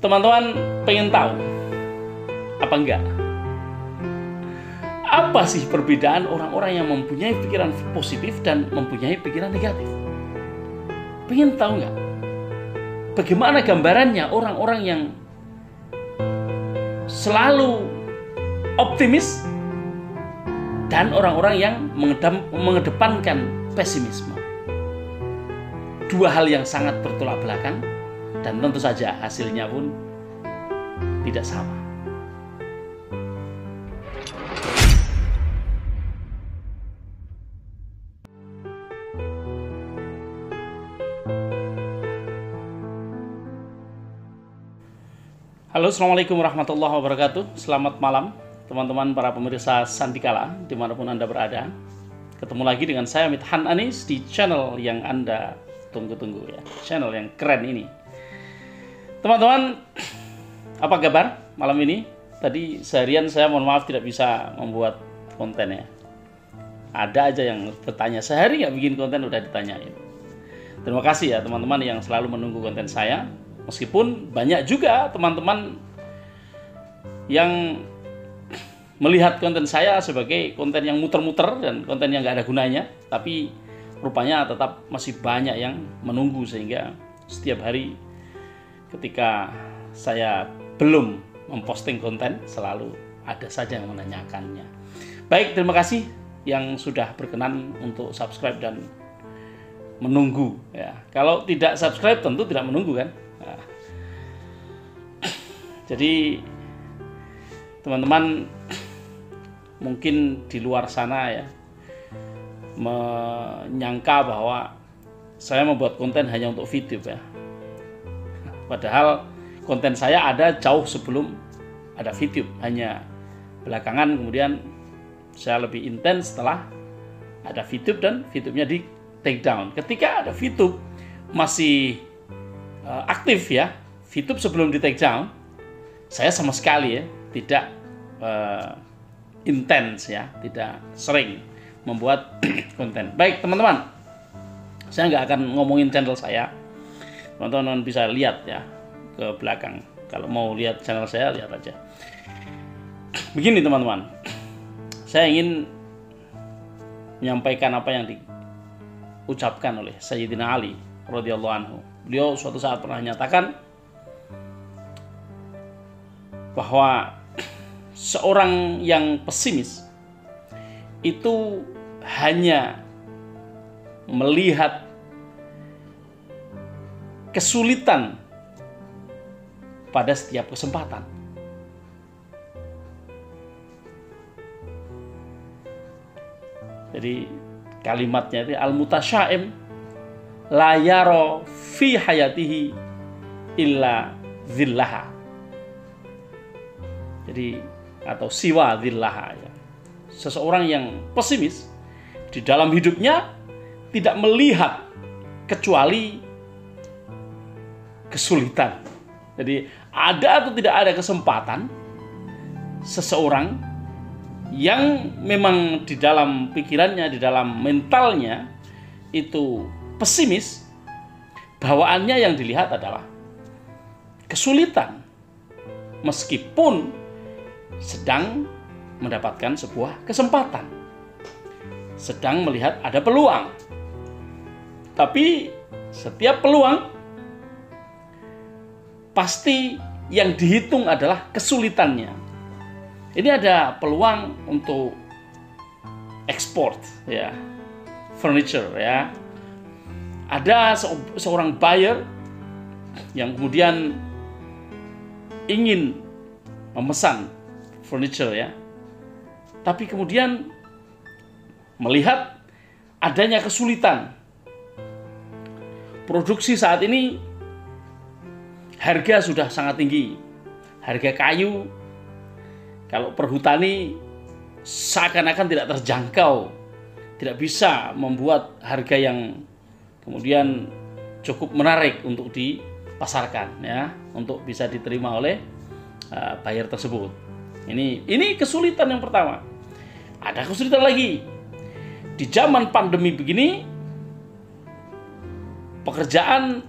Teman-teman pengen tahu apa enggak? Apa sih perbedaan orang-orang yang mempunyai pikiran positif dan mempunyai pikiran negatif? Pengen tahu enggak? Bagaimana gambarannya orang-orang yang selalu optimis dan orang-orang yang mengedepankan pesimisme? Dua hal yang sangat bertolak belakang, dan tentu saja hasilnya pun tidak sama. Halo, assalamualaikum warahmatullahi wabarakatuh. Selamat malam teman-teman para pemirsa Sandikala dimanapun Anda berada. Ketemu lagi dengan saya Mithan Anis di channel yang Anda tunggu-tunggu ya, channel yang keren ini. Teman-teman, apa kabar malam ini? Tadi seharian saya mohon maaf tidak bisa membuat konten ya. Ada aja yang bertanya, sehari nggak bikin konten udah ditanyain. Terima kasih ya teman-teman yang selalu menunggu konten saya. Meskipun banyak juga teman-teman yang melihat konten saya sebagai konten yang muter-muter dan konten yang nggak ada gunanya, tapi rupanya tetap masih banyak yang menunggu, sehingga setiap hari ketika saya belum memposting konten selalu ada saja yang menanyakannya. Baik, terima kasih yang sudah berkenan untuk subscribe dan menunggu ya. Kalau tidak subscribe tentu tidak menunggu kan. Nah, jadi teman-teman mungkin di luar sana ya menyangka bahwa saya membuat konten hanya untuk video ya. Padahal konten saya ada jauh sebelum ada video, hanya belakangan kemudian saya lebih intens setelah ada video dan videonya di take down. Ketika ada video masih aktif ya, video sebelum di take down, saya sama sekali ya tidak intens ya, tidak sering membuat konten. Baik teman-teman, saya nggak akan ngomongin channel saya. Teman-teman bisa lihat ya ke belakang. Kalau mau lihat channel saya, lihat aja. Begini teman-teman, saya ingin menyampaikan apa yang diucapkan oleh Sayyidina Ali radhiyallahu anhu. Beliau suatu saat pernah menyatakan bahwa seorang yang pesimis itu hanya melihat kesulitan pada setiap kesempatan. Jadi kalimatnya itu al-mutasyaim la yara fi hayatihi illa zillaha. Jadi atau siwa zillaha ya. Seseorang yang pesimis di dalam hidupnya tidak melihat kecuali kesulitan. Jadi ada atau tidak ada kesempatan seseorang yang memang di dalam pikirannya, di dalam mentalnya itu pesimis, bawaannya yang dilihat adalah kesulitan meskipun sedang mendapatkan sebuah kesempatan, sedang melihat ada peluang. Tapi setiap peluang pasti yang dihitung adalah kesulitannya. Ini ada peluang untuk ekspor ya, furniture ya. Ada seorang buyer yang kemudian ingin memesan furniture ya. Tapi kemudian melihat adanya kesulitan. Produksi saat ini harga sudah sangat tinggi. Harga kayu kalau perhutani seakan-akan tidak terjangkau. Tidak bisa membuat harga yang kemudian cukup menarik untuk dipasarkan ya, untuk bisa diterima oleh buyer tersebut. Ini kesulitan yang pertama. Ada kesulitan lagi. Di zaman pandemi begini, pekerjaan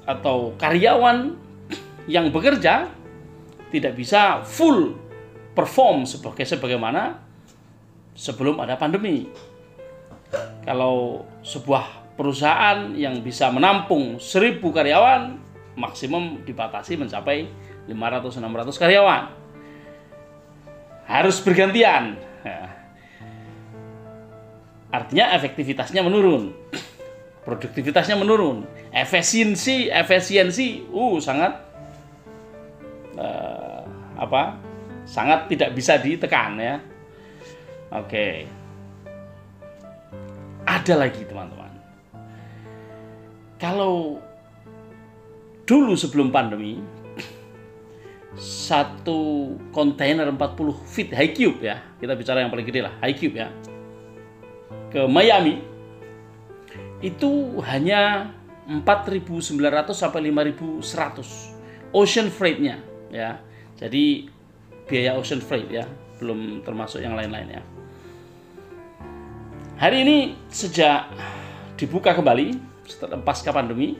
atau karyawan yang bekerja tidak bisa full perform sebagaimana sebelum ada pandemi. Kalau sebuah perusahaan yang bisa menampung 1.000 karyawan, maksimum dibatasi mencapai 500-600 karyawan. Harus bergantian. Artinya efektivitasnya menurun, produktivitasnya menurun, efisiensi sangat sangat tidak bisa ditekan ya. Oke. Ada lagi teman-teman. Kalau dulu sebelum pandemi, satu kontainer 40 feet high cube ya, kita bicara yang paling gede lah, high cube ya, ke Miami itu hanya 4.900 sampai 5.100 ocean freight-nya ya. Jadi biaya ocean freight ya, belum termasuk yang lain-lain ya. Hari ini sejak dibuka kembali setelah pasca pandemi,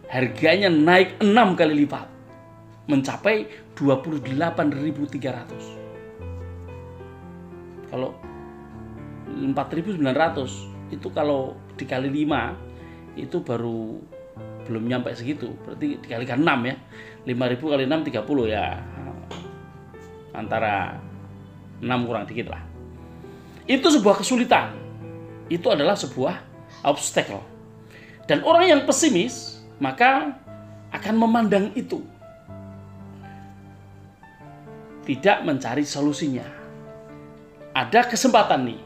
harganya naik 6 kali lipat, mencapai 28.300. Kalau 4.900 itu kalau dikali 5 itu baru belum nyampe segitu, berarti dikalikan 6 ya. 5.000 kali 6 30 ya, antara 6 kurang dikit lah. Itu sebuah kesulitan, itu adalah sebuah obstacle. Dan orang yang pesimis maka akan memandang itu, tidak mencari solusinya. Ada kesempatan nih,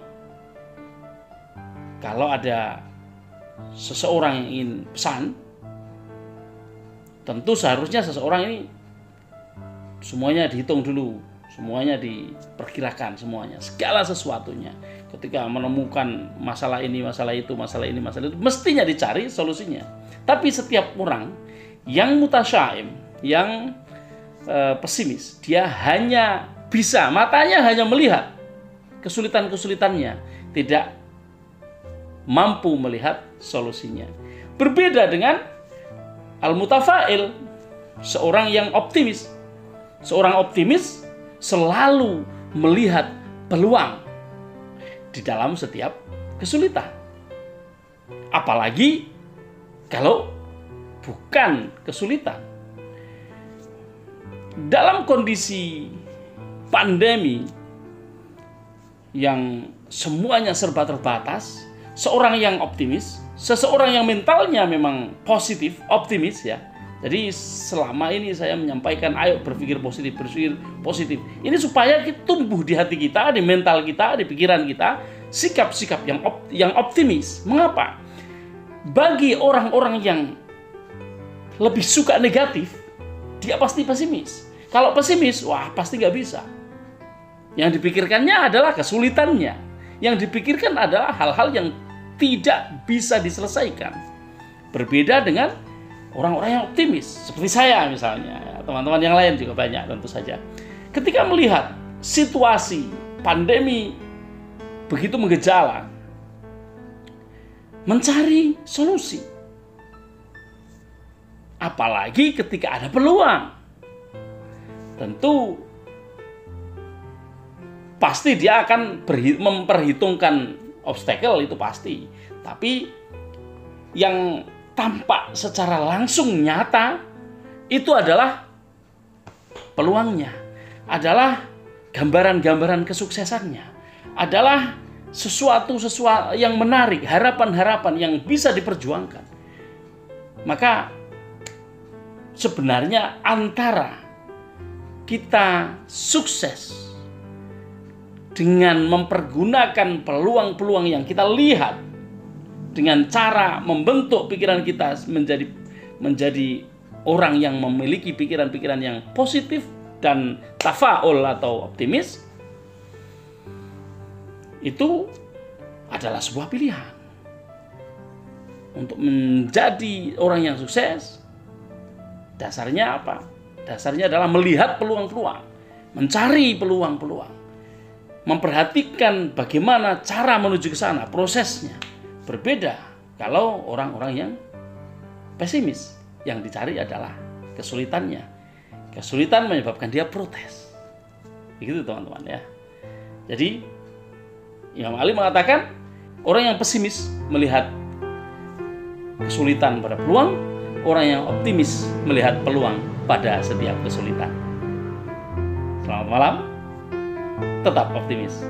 kalau ada seseorang yang ingin pesan, tentu seharusnya seseorang ini semuanya dihitung dulu, semuanya diperkirakan, semuanya, segala sesuatunya. Ketika menemukan masalah ini, masalah itu, masalah ini, masalah itu, mestinya dicari solusinya. Tapi setiap orang yang mutasyaim, yang pesimis, dia hanya bisa, matanya hanya melihat kesulitan-kesulitannya, tidak mampu melihat solusinya. Berbeda dengan al-mutafail, seorang yang optimis. Seorang optimis selalu melihat peluang di dalam setiap kesulitan. Apalagi kalau bukan kesulitan. Dalam kondisi pandemi yang semuanya serba terbatas, seorang yang optimis, seseorang yang mentalnya memang positif, optimis ya. Jadi selama ini saya menyampaikan, ayo berpikir positif, berpikir positif. Ini supaya kita tumbuh di hati kita, di mental kita, di pikiran kita, sikap-sikap yang optimis. Mengapa? Bagi orang-orang yang lebih suka negatif, dia pasti pesimis. Kalau pesimis, wah pasti nggak bisa. Yang dipikirkannya adalah kesulitannya. Yang dipikirkan adalah hal-hal yang tidak bisa diselesaikan. Berbeda dengan orang-orang yang optimis, seperti saya misalnya, teman-teman yang lain juga banyak tentu saja. Ketika melihat situasi pandemi begitu mengejala, mencari solusi. Apalagi ketika ada peluang. Tentu pasti dia akan memperhitungkan obstacle, itu pasti. Tapi yang tampak secara langsung nyata itu adalah peluangnya, adalah gambaran-gambaran kesuksesannya, adalah sesuatu yang menarik, harapan-harapan yang bisa diperjuangkan. Maka sebenarnya antara kita sukses dengan mempergunakan peluang-peluang yang kita lihat, dengan cara membentuk pikiran kita menjadi orang yang memiliki pikiran-pikiran yang positif dan tafaul atau optimis, itu adalah sebuah pilihan. Untuk menjadi orang yang sukses, dasarnya apa? Dasarnya adalah melihat peluang-peluang, mencari peluang-peluang, memperhatikan bagaimana cara menuju ke sana, prosesnya. Berbeda kalau orang-orang yang pesimis, yang dicari adalah kesulitannya. Kesulitan menyebabkan dia protes. Begitu teman-teman ya. Jadi Imam Ali mengatakan orang yang pesimis melihat kesulitan pada peluang, orang yang optimis melihat peluang pada setiap kesulitan. Selamat malam, tetap optimis.